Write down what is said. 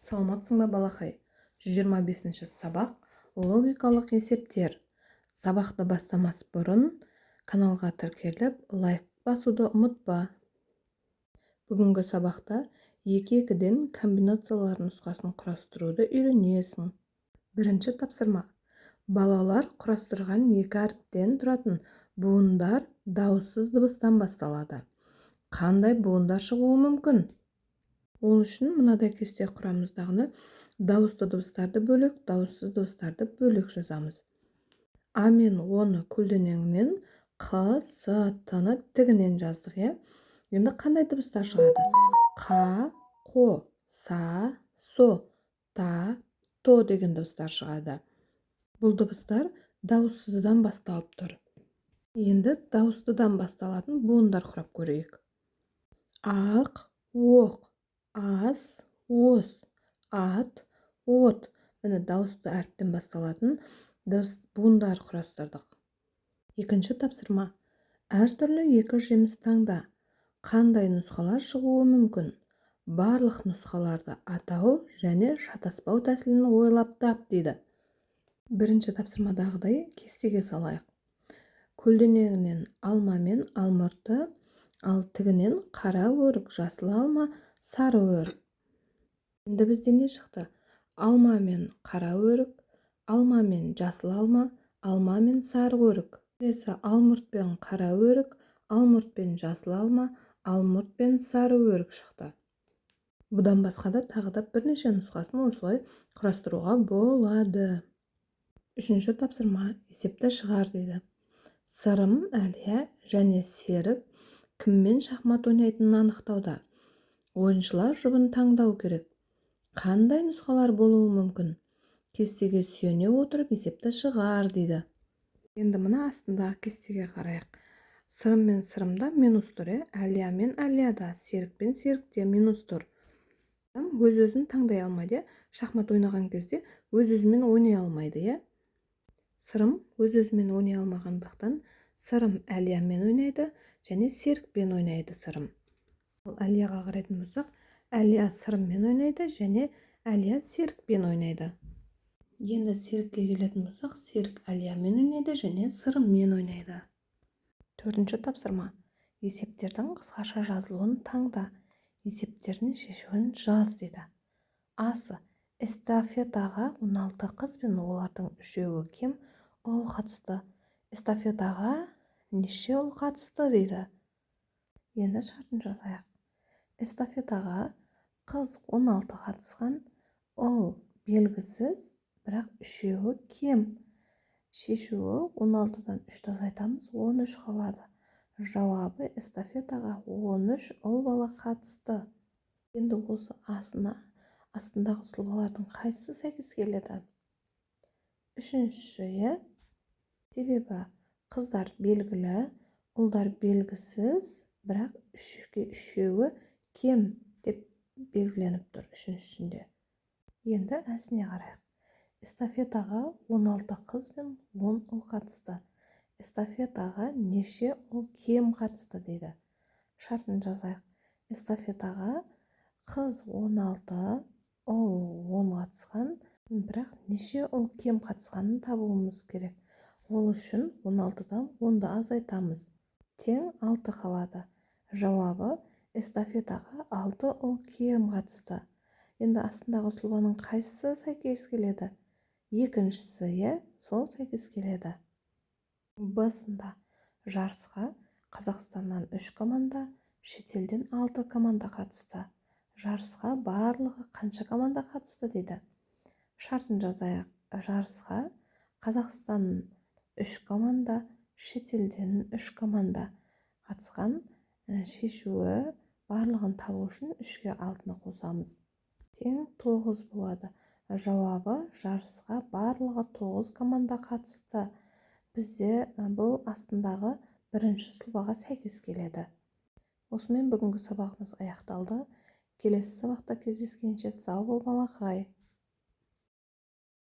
Саламатсың ба балақай? 125 сабақ логикалық есептер. Сабақты бастамас бұрын каналға тіркеліп, лайк басуды ұмытпа. Бүгінгі сабақта 2-2-ден комбинациялар нұсқасын құрастыруды үйренесің. Бірінші тапсырма. Балалар құрастырған 2 әріптен тұратын буындар дауыссыз дыбыстан басталады. Қандай буындар шығуы мүмкін? Ол үшін мынадай кесте құрамыздағыны дауысты дыбыстарды бөлек, дауыссыз дыбыстарды бөлек жазамыз. А мен оны көлденеңінен, Қ, С, Т-ны тігінен жаздық, е? Енді қандай дыбыстар шығады? Қ, Қо, Са, Со, Та, То деген дыбыстар шығады. Бұл дыбыстар дауыссыздан басталып тұр. Енді дауыстыдан басталатын буындар құрап көрейік. Ақ, оқ, ас, ос, ат, от. Міне дауысты әріптен басталатын буындар құрастырдық. Екінші тапсырма. Әртүрлі 2 жеміс таңда. Қандай нұсқалар шығуы мүмкін? Барлық нұсқаларды атау және шатаспау тәсілін ойлап тап дейді. Бірінші тапсырмадағыдай кестеге салайық. Көлденеңінен алма мен алмұртты, ал тігінен қара өрік, жасыл алма, сары өрік. Енді бізде не шықты? Алма мен қара өрік, алма мен жасыл алма, алма мен сары өрік. Келесі алмұрт пен қара өрік, алмұрт пен жасыл алма, алмұрт пен сары өрік шықты. Бұдан басқа да тағы да бірнеше нұсқасын осылай құрастыруға болады. Үшінші тапсырма. Есепті шығар дейді. Сырым, Әлия және Серік кіммен шахмат ойнайтынын анықтауда. Ойыншылар жұбын таңдау керек. Қандай нұсқалар болуы мүмкін? Кестеге сүйене отырып есепті шығар дейді. Енді мына астындағы кестеге қарайық. Сырым мен сырымда минус тұр, Әлия мен Әлияда, Серік пен Серікте минус тұр. Өз-өзін таңдай алмайды, шахмат ойнаған кезде өз-өзімен ойнай алмайды. Сырым өз-өзімен ойнай алмағандықтан сырым Әлиямен ойнайды және Серікпен ойнайды сырым. Ал Әлияға қарайтын болсақ, Әлия сырыммен ойнайды және Әлия Серікпен ойнайды. Енді Серікке келетін болсақ, Серік Әлиямен ойнайды және сырыммен ойнайды. Төртінші тапсырма. Есептердің қысқаша жазылуын таңда. Есептердің шешуін жаз дейді. Асы. Эстафетаға 16 қыз бен олардың 3-еуі кем ұл қатысты. Эстафетаға неше ұл қатысты дейді. Енді шартын жазайық. Эстафетаға қыз 16 қатысқан, ұл белгісіз, бірақ 3-еуі кем. Шешуі 16-дан 3-ті азайтамыз, 13 қалады. Жауабы эстафетаға 13 ұл бала қатысты. Енді осы астындағы сұлбалардың қайсысы сәйкес келеді? Үшінші, себебі қыздар белгілі, ұлдар белгісіз, бірақ 3-еуі кем деп белгіленіп тұр үшіншісінде. Енді әсіне қарайық. Эстафетаға 16 қыз бен 10 ұл қатысты. Эстафетаға неше ұл кем қатысты дейді. Шартын жазайық. Эстафетаға қыз 16, ұл 10 қатысқан, бірақ неше ұл кем қатысқанын табуымыз керек. Ол үшін 16-дан 10-ды азайтамыз. Тең 6 қалады. Жауабы эстафетаға 6 ұл кем қатысты. Енді астындағы сұлбаның қайсысы сәйкес келеді? Екіншісі, сол сәйкес келеді. Б-сында жарысқа Қазақстаннан 3 команда, шетелден 6 команда қатысты. Жарысқа барлығы қанша команда қатысты дейді. Шартын жазайық. Жарысқа Қазақстаннан 3 команда, шетелден 3 команда қатысқан. Шешуі барлығын табу үшін 3-ге 6-ны қосамыз. Тең 9 болады. Жауабы жарысқа барлығы 9 команда қатысты. Бізде бұл астындағы бірінші сұлбаға сәйкес келеді. Осымен бүгінгі сабағымыз аяқталды. Келесі сабақта кездескенше сау бол балақай.